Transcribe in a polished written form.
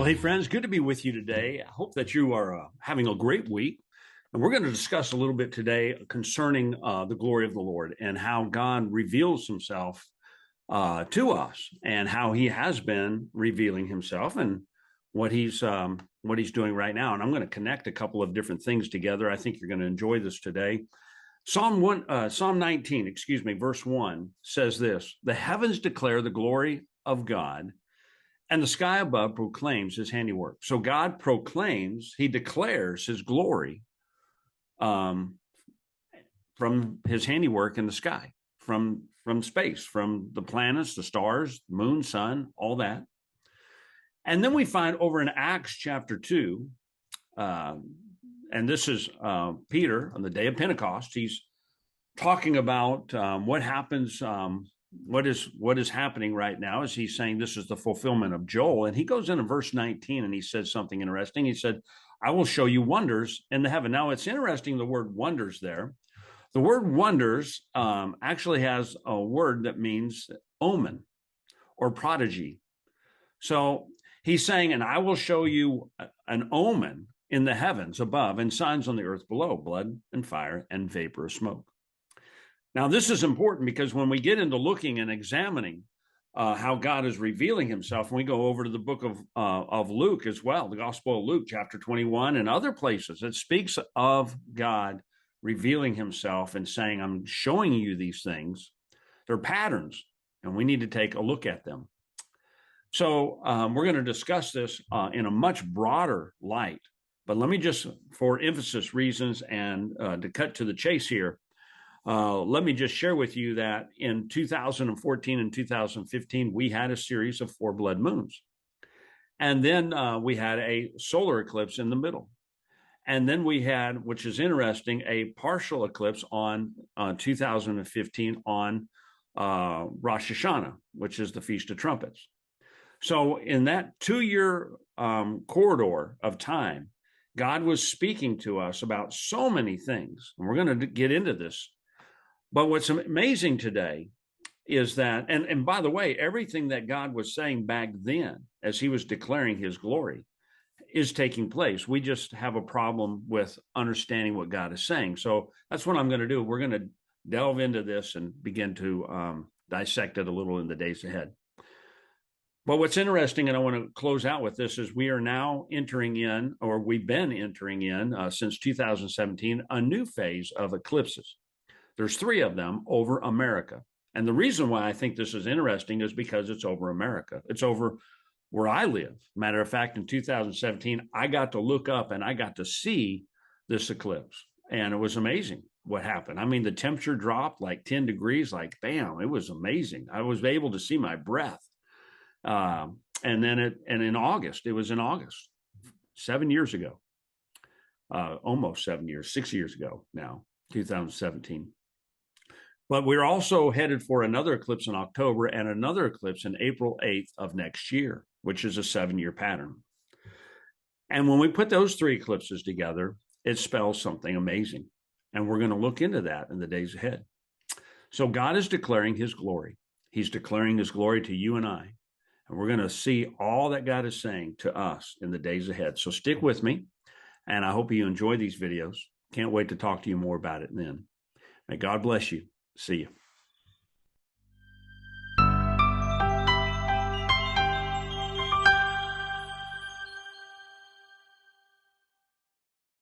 Hey, friends, good to be with you today. I hope that you are having a great week. And we're going to discuss a little bit today concerning the glory of the Lord and how God reveals himself to us and how he has been revealing himself and what he's doing right now. And I'm going to connect a couple of different things together. I think you're going to enjoy this today. Psalm 19, verse 1 says this: "The heavens declare the glory of God, and the sky above proclaims his handiwork." So God proclaims, he declares his glory from his handiwork in the sky, from space, from the planets, the stars, moon, sun, all that. And then we find over in Acts chapter 2, and this is Peter on the day of Pentecost. He's talking about what happens, what is happening right now. Is he's saying this is the fulfillment of Joel. And he goes into verse 19 and he says something interesting. He said, "I will show you wonders in the heaven." Now, it's interesting, the word wonders there. The word wonders actually has a word that means omen or prodigy. So he's saying, "And I will show you an omen in the heavens above and signs on the earth below, blood and fire and vapor of smoke." Now, this is important because when we get into looking and examining how God is revealing himself, and we go over to the book of Luke as well, the Gospel of Luke, chapter 21, and other places, it speaks of God revealing himself and saying, "I'm showing you these things. They're patterns, and we need to take a look at them." So we're going to discuss this in a much broader light. But let me just, for emphasis reasons and to cut to the chase here, let me just share with you that in 2014 and 2015, we had a series of 4 blood moons. And then we had a solar eclipse in the middle. And then we had, which is interesting, a partial eclipse on 2015 on Rosh Hashanah, which is the Feast of Trumpets. So in that 2-year corridor of time, God was speaking to us about so many things. And we're going to get into this. But what's amazing today is that, and by the way, everything that God was saying back then, as he was declaring his glory, is taking place. We just have a problem with understanding what God is saying. So that's what I'm going to do. We're going to delve into this and begin to dissect it a little in the days ahead. But what's interesting, and I want to close out with this, is we are now entering in, or we've been entering in since 2017, a new phase of eclipses. There's 3 of them over America. And the reason why I think this is interesting is because it's over America. It's over where I live. Matter of fact, in 2017, I got to look up and I got to see this eclipse. And it was amazing what happened. I mean, the temperature dropped like 10 degrees, like bam, it was amazing. I was able to see my breath. And in August, it was in August, 7 years ago, almost 7 years, 6 years ago now, 2017. But we're also headed for another eclipse in October and another eclipse in April 8th of next year, which is a 7-year pattern. And when we put those 3 eclipses together, it spells something amazing. And we're going to look into that in the days ahead. So God is declaring his glory. He's declaring his glory to you and I. And we're going to see all that God is saying to us in the days ahead. So stick with me. And I hope you enjoy these videos. Can't wait to talk to you more about it then. May God bless you. See you.